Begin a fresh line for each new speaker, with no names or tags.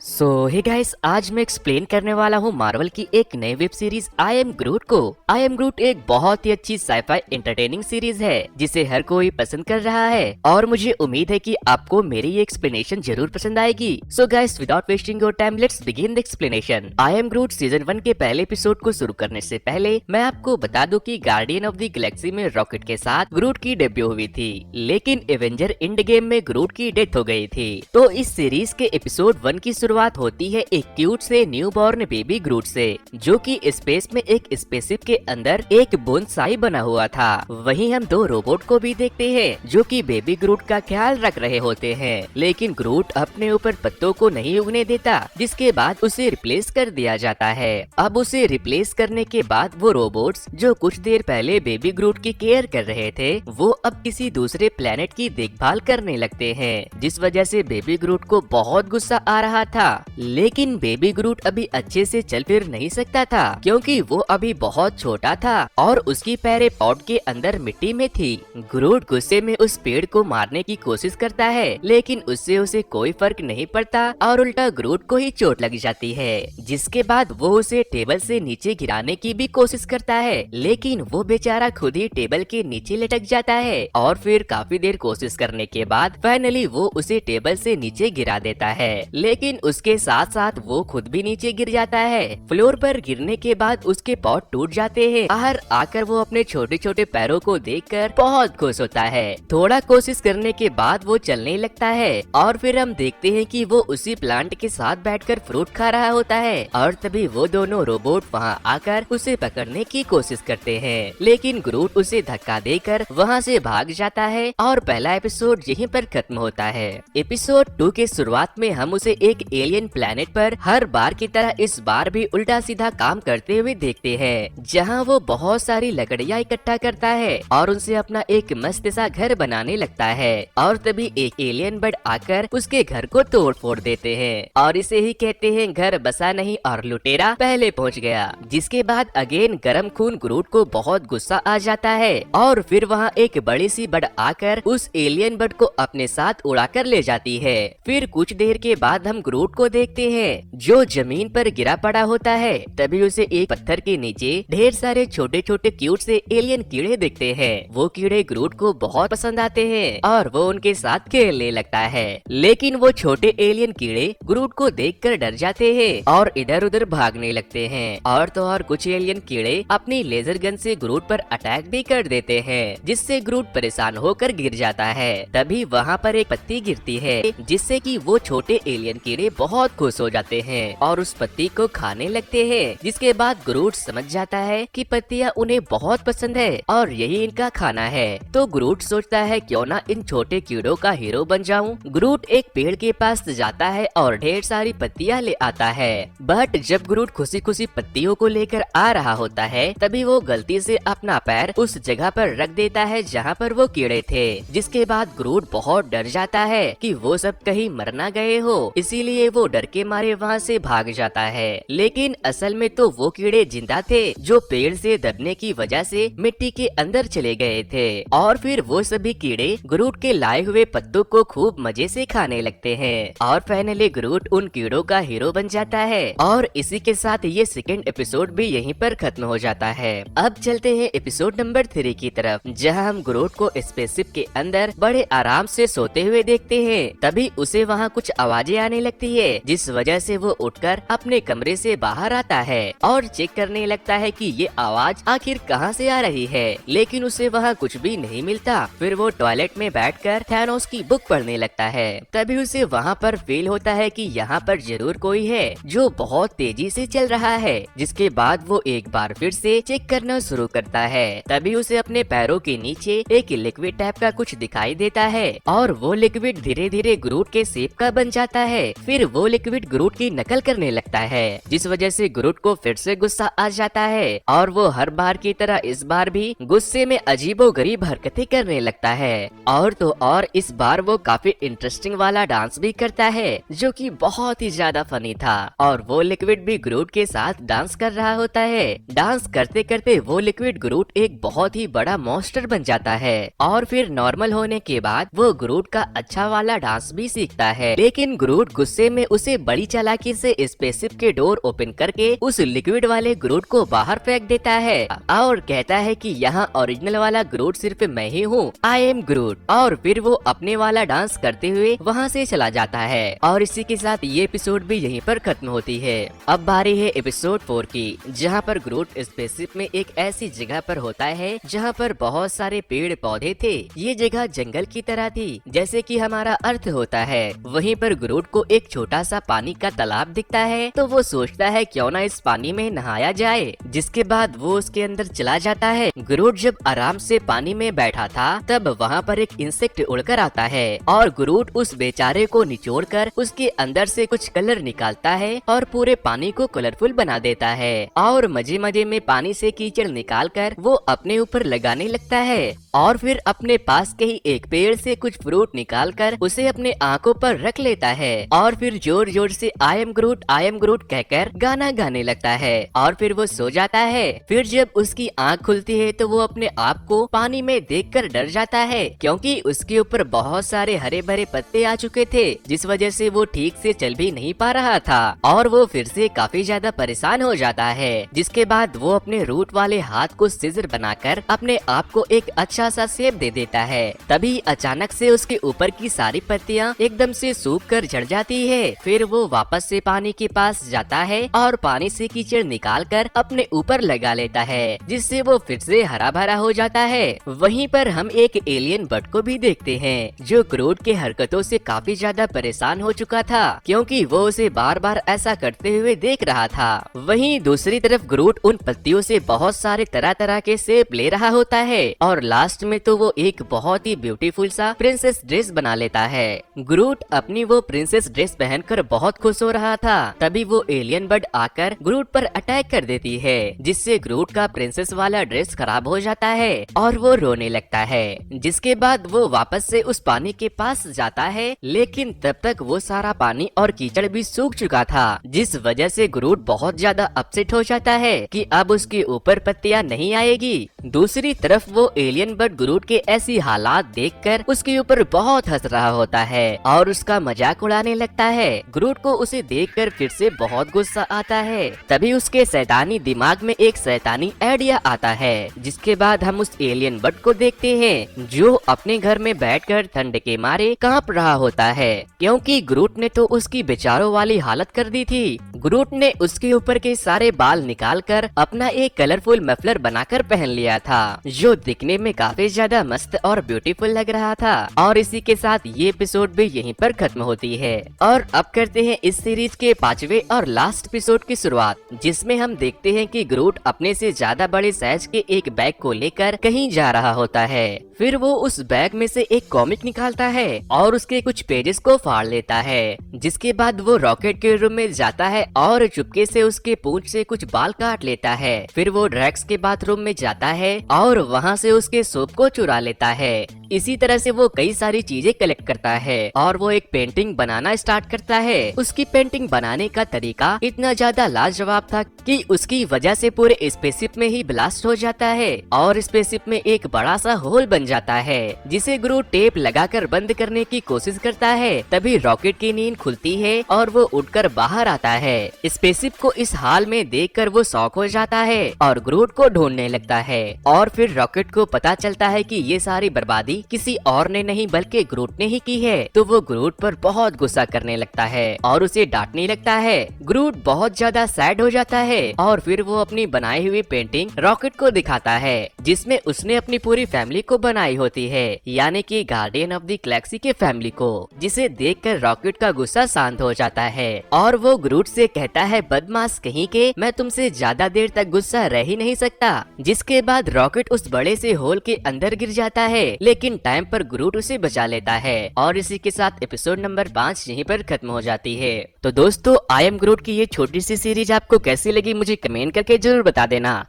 Hey guys, आज मैं explain करने वाला हूँ मार्वल की एक नई web series I am Groot को। आई एम ग्रूट एक बहुत ही अच्छी साईफाई एंटरटेनिंग सीरीज है जिसे हर कोई पसंद कर रहा है और मुझे उम्मीद है कि आपको मेरी ये एक्सप्लेनेशन जरूर पसंद आएगी। So guys, without wasting your time, let's begin the explanation. I am grout season 1 के पहले एपिसोड को शुरू करने से पहले मैं आपको बता दूं कि गार्डियन ऑफ द गैलेक्सी में रॉकेट के साथ ग्रूट की डेब्यू हुई थी, लेकिन एवेंजर एंड गेम में ग्रूट की डेथ हो गई थी। तो इस सीरीज के एपिसोड 1 की शुरुआत होती है एक क्यूट से न्यूबॉर्न बेबी ग्रूट से, जो कि स्पेस में एक स्पेसशिप के अंदर एक बोनसाई बना हुआ था। वहीं हम दो रोबोट को भी देखते हैं जो कि बेबी ग्रूट का ख्याल रख रहे होते हैं, लेकिन ग्रूट अपने ऊपर पत्तों को नहीं उगने देता, जिसके बाद उसे रिप्लेस कर दिया जाता है। अब उसे रिप्लेस करने के बाद वो रोबोट्स जो कुछ देर पहले बेबी ग्रूट की केयर कर रहे थे, वो अब किसी दूसरे प्लेनेट की देखभाल करने लगते हैं, जिस वजह से बेबी ग्रूट को बहुत गुस्सा आ रहा था। लेकिन बेबी ग्रूट अभी अच्छे से चल फिर नहीं सकता था, क्योंकि वो अभी बहुत छोटा था और उसकी पैरें पॉट के अंदर मिट्टी में थी। ग्रूट गुस्से में उस पेड़ को मारने की कोशिश करता है, लेकिन उससे उसे कोई फर्क नहीं पड़ता और उल्टा ग्रूट को ही चोट लग जाती है, जिसके बाद वो उसे टेबल से नीचे गिराने की भी कोशिश करता है, लेकिन वो बेचारा खुद ही टेबल के नीचे लटक जाता है और फिर काफी देर कोशिश करने के बाद फाइनली वो उसे टेबल से नीचे गिरा देता है, लेकिन उसके साथ साथ वो खुद भी नीचे गिर जाता है। फ्लोर पर गिरने के बाद उसके पॉट टूट जाते हैं। बाहर आकर वो अपने छोटे छोटे पैरों को देखकर बहुत खुश होता है। थोड़ा कोशिश करने के बाद वो चलने लगता है और फिर हम देखते हैं कि वो उसी प्लांट के साथ बैठकर फ्रूट खा रहा होता है और तभी वो दोनों रोबोट वहाँ आकर उसे पकड़ने की कोशिश करते हैं, लेकिन ग्रूट उसे धक्का देकर वहाँ से भाग जाता है और पहला एपिसोड यहीं पर खत्म होता है। एपिसोड 2 के शुरुआत में हम उसे एक एलियन प्लेनेट पर हर बार की तरह इस बार भी उल्टा सीधा काम करते हुए देखते हैं, जहां वो बहुत सारी लकड़ियां इकट्ठा करता है और उनसे अपना एक मस्त सा घर बनाने लगता है और तभी एक एलियन बर्ड आकर उसके घर को तोड़ फोड़ देते हैं और इसे ही कहते हैं घर बसा नहीं और लुटेरा पहले पहुंच गया। जिसके बाद अगेन गरम खून ग्रूट को बहुत गुस्सा आ जाता है और फिर वहाँ एक बड़ी सी बर्ड आकर उस एलियन बर्ड को अपने साथ उड़ाकर ले जाती है। फिर कुछ देर के बाद हम ग्रूट को देखते हैं जो जमीन पर गिरा पड़ा होता है। तभी उसे एक पत्थर के नीचे ढेर सारे छोटे छोटे क्यूट से एलियन कीड़े दिखते हैं। वो कीड़े ग्रूट को बहुत पसंद आते हैं और वो उनके साथ खेलने लगता है, लेकिन वो छोटे एलियन कीड़े ग्रूट को देखकर डर जाते हैं और इधर उधर भागने लगते हैं और तो और कुछ एलियन कीड़े अपनी लेजर गन से ग्रूट पर अटैक भी कर देते हैं, जिससे ग्रूट परेशान होकर गिर जाता है। तभी वहाँ पर एक पत्ती गिरती है, जिससे कि वो छोटे एलियन कीड़े बहुत खुश हो जाते हैं और उस पत्ती को खाने लगते हैं। जिसके बाद ग्रूट समझ जाता है कि पत्तियां उन्हें बहुत पसंद है और यही इनका खाना है। तो ग्रूट सोचता है क्यों ना इन छोटे कीड़ों का हीरो बन जाऊं। ग्रूट एक पेड़ के पास जाता है और ढेर सारी पत्तियां ले आता है, बट जब ग्रूट खुशी खुशी पत्तियों को लेकर आ रहा होता है, तभी वो गलती से अपना पैर उस जगह पर रख देता है जहाँ पर वो कीड़े थे। जिसके बाद ग्रूट बहुत डर जाता है कि वो सब कहीं मर ना गए हो, इसीलिए वो डर के मारे वहाँ से भाग जाता है। लेकिन असल में तो वो कीड़े जिंदा थे जो पेड़ से दबने की वजह से मिट्टी के अंदर चले गए थे और फिर वो सभी कीड़े ग्रूट के लाए हुए पत्तों को खूब मजे से खाने लगते हैं और फाइनली ग्रूट उन कीड़ों का हीरो बन जाता है। और इसी के साथ ये सेकेंड एपिसोड भी यहीं पर खत्म हो जाता है। अब चलते हैं एपिसोड नंबर 3 की तरफ, जहाँ हम ग्रूट को स्पेसशिप के अंदर बड़े आराम से सोते हुए देखते हैं। तभी उसे वहाँ कुछ आवाजें आने लगती है, जिस वजह से वो उठकर अपने कमरे से बाहर आता है और चेक करने लगता है कि ये आवाज आखिर कहाँ से आ रही है, लेकिन उसे वहाँ कुछ भी नहीं मिलता। फिर वो टॉयलेट में बैठकर थैनोस की बुक पढ़ने लगता है। तभी उसे वहाँ पर फील होता है कि यहाँ पर जरूर कोई है जो बहुत तेजी से चल रहा है। जिसके बाद वो एक बार फिर से चेक करना शुरू करता है। तभी उसे अपने पैरों के नीचे एक लिक्विड टाइप का कुछ दिखाई देता है और वो लिक्विड धीरे धीरे ग्रूट के शेप का बन जाता है। फिर वो लिक्विड ग्रूट की नकल करने लगता है, जिस वजह से ग्रूट को फिर से गुस्सा आ जाता है और वो हर बार की तरह इस बार भी गुस्से में अजीबोगरीब हरकतें करने लगता है। और तो और इस बार वो काफी इंटरेस्टिंग वाला डांस भी करता है, जो कि बहुत ही ज्यादा फनी था और वो लिक्विड भी ग्रूट के साथ डांस कर रहा होता है। डांस करते करते वो लिक्विड ग्रूट एक बहुत ही बड़ा मॉन्स्टर बन जाता है और फिर नॉर्मल होने के बाद वो ग्रूट का अच्छा वाला डांस भी सीखता है। लेकिन ग्रूट गुस्से में उसे बड़ी चालाकी से स्पेसशिप के डोर ओपन करके उस लिक्विड वाले ग्रूट को बाहर फेंक देता है और कहता है कि यहाँ ओरिजिनल वाला ग्रूट सिर्फ मैं ही हूँ, आई एम ग्रूट। और फिर वो अपने वाला डांस करते हुए वहाँ से चला जाता है और इसी के साथ ये एपिसोड भी यहीं पर खत्म होती है। अब बारी है एपिसोड 4 की, जहाँ पर ग्रूट स्पेसशिप में एक ऐसी जगह पर होता है जहाँ पर बहुत सारे पेड़ पौधे थे। ये जगह जंगल की तरह थी जैसे कि हमारा अर्थ होता है। वहीं पर ग्रूट को एक छोटा सा पानी का तालाब दिखता है तो वो सोचता है क्यों ना इस पानी में नहाया जाए, जिसके बाद वो उसके अंदर चला जाता है। ग्रूट जब आराम से पानी में बैठा था तब वहाँ पर एक इंसेक्ट उड़कर आता है और ग्रूट उस बेचारे को निचोड़कर उसके अंदर से कुछ कलर निकालता है और पूरे पानी को कलरफुल बना देता है और मजे मजे में पानी से कीचड़ निकालकर वो अपने ऊपर लगाने लगता है और फिर अपने पास के ही एक पेड़ से कुछ फ्रूट निकालकर उसे अपने आंखों पर रख लेता है और फिर जोर जोर से आई एम ग्रूट कहकर गाना गाने लगता है और फिर वो सो जाता है। फिर जब उसकी आंख खुलती है तो वो अपने आप को पानी में देखकर डर जाता है क्योंकि उसके ऊपर बहुत सारे हरे भरे पत्ते आ चुके थे, जिस वजह से वो ठीक से चल भी नहीं पा रहा था और वो फिर से काफी ज्यादा परेशान हो जाता है। जिसके बाद वो अपने रूट वाले हाथ को सीजर बनाकर अपने आप को एक अच्छा सा शेप दे देता है। तभी अचानक से उसके ऊपर की सारी पत्तियां एकदम से सूख कर झड़ जाती है। फिर वो वापस से पानी के पास जाता है और पानी से कीचड़ निकाल कर अपने ऊपर लगा लेता है, जिससे वो फिर से हरा भरा हो जाता है। वहीं पर हम एक एलियन बर्ड को भी देखते हैं जो ग्रूट के हरकतों से काफी ज्यादा परेशान हो चुका था क्योंकि वो उसे बार बार ऐसा करते हुए देख रहा था। वहीं दूसरी तरफ ग्रूट उन पत्तियों से बहुत सारे तरह तरह के शेप ले रहा होता है और लास्ट में तो वो एक बहुत ही ब्यूटीफुल सा प्रिंसेस ड्रेस बना लेता है। ग्रूट अपनी वो प्रिंसेस ड्रेस पहनकर बहुत खुश हो रहा था। तभी वो एलियन बर्ड आकर ग्रूट पर अटैक कर देती है, जिससे ग्रूट का प्रिंसेस वाला ड्रेस खराब हो जाता है और वो रोने लगता है। जिसके बाद वो वापस से उस पानी के पास जाता है, लेकिन तब तक वो सारा पानी और कीचड़ भी सूख चुका था, जिस वजह से ग्रूट बहुत ज्यादा अपसेट हो जाता है कि अब उसके ऊपर पत्तियां नहीं आएगी। दूसरी तरफ वो एलियन बर्ड ग्रूट के ऐसी हालात देखकर उसके ऊपर बहुत हंस रहा होता है और उसका मजाक उड़ाने लगता है। ग्रूट को उसे देखकर फिर से बहुत गुस्सा आता है। तभी उसके शैतानी दिमाग में एक शैतानी आइडिया आता है, जिसके बाद हम उस एलियन बर्ड को देखते हैं जो अपने घर में बैठकर ठंड के मारे कांप रहा होता है क्योंकि ग्रूट ने तो उसकी बेचारों वाली हालत कर दी थी। ग्रूट ने उसके ऊपर के सारे बाल निकालकर अपना एक कलरफुल मफलर बनाकर पहन लिया था, जो दिखने में काफी ज्यादा मस्त और ब्यूटीफुल लग रहा था। और इसी के साथ ये एपिसोड भी यहीं पर खत्म होती है और अब करते हैं इस सीरीज के 5वें और लास्ट एपिसोड की शुरुआत, जिसमें हम देखते हैं कि ग्रूट अपने से ज्यादा बड़े साइज के एक बैग को लेकर कहीं जा रहा होता है। फिर वो उस बैग में से एक कॉमिक निकालता है और उसके कुछ पेजेस को फाड़ लेता है। जिसके बाद वो रॉकेट के रूम में जाता है और चुपके से उसके पूंछ से कुछ बाल काट लेता है। फिर वो ड्रैक्स के बाथरूम में जाता है और वहाँ से उसके सोप को चुरा लेता है। इसी तरह से वो कई सारी चीजें कलेक्ट करता है और वो एक पेंटिंग बनाना स्टार्ट करता है। उसकी पेंटिंग बनाने का तरीका इतना ज्यादा लाजवाब था कि उसकी वजह से पूरे स्पेसशिप में ही ब्लास्ट हो जाता है और स्पेसशिप में एक बड़ा सा होल बन जाता है, जिसे ग्रूट टेप लगाकर बंद करने की कोशिश करता है। तभी रॉकेट की नींद खुलती है और वो उठकर बाहर आता है। स्पेसशिप को इस हाल में देखकर वो शॉक हो जाता है और ग्रूट को ढूंढने लगता है और फिर रॉकेट को पता चलता है कि ये सारी बर्बादी किसी और ने नहीं बल्कि ग्रूट ने ही की है। तो वो ग्रूट पर बहुत गुस्सा करने लगता है और उसे डांटने लगता है। ग्रूट बहुत ज्यादा सैड हो जाता है और फिर वो अपनी बनाई हुई पेंटिंग रॉकेट को दिखाता है, जिसमें उसने अपनी पूरी फैमिली को बनाई होती है, यानी कि गार्डियन ऑफ द गैलेक्सी के फैमिली को, जिसे देखकर रॉकेट का गुस्सा शांत हो जाता है और वो ग्रूट से कहता है, बदमाश कहीं के, मैं तुमसे ज्यादा देर तक गुस्सा रह ही नहीं सकता। जिसके बाद रॉकेट उस बड़े से होल के अंदर गिर जाता है, लेकिन टाइम पर ग्रूट उसे बचा लेता है और इसी के साथ एपिसोड नंबर 5 यहीं पर खत्म हो जाती है। तो दोस्तों, आई एम ग्रूट की ये छोटी सी सीरीज आपको कैसी लगी मुझे कमेंट करके जरूर बता देना।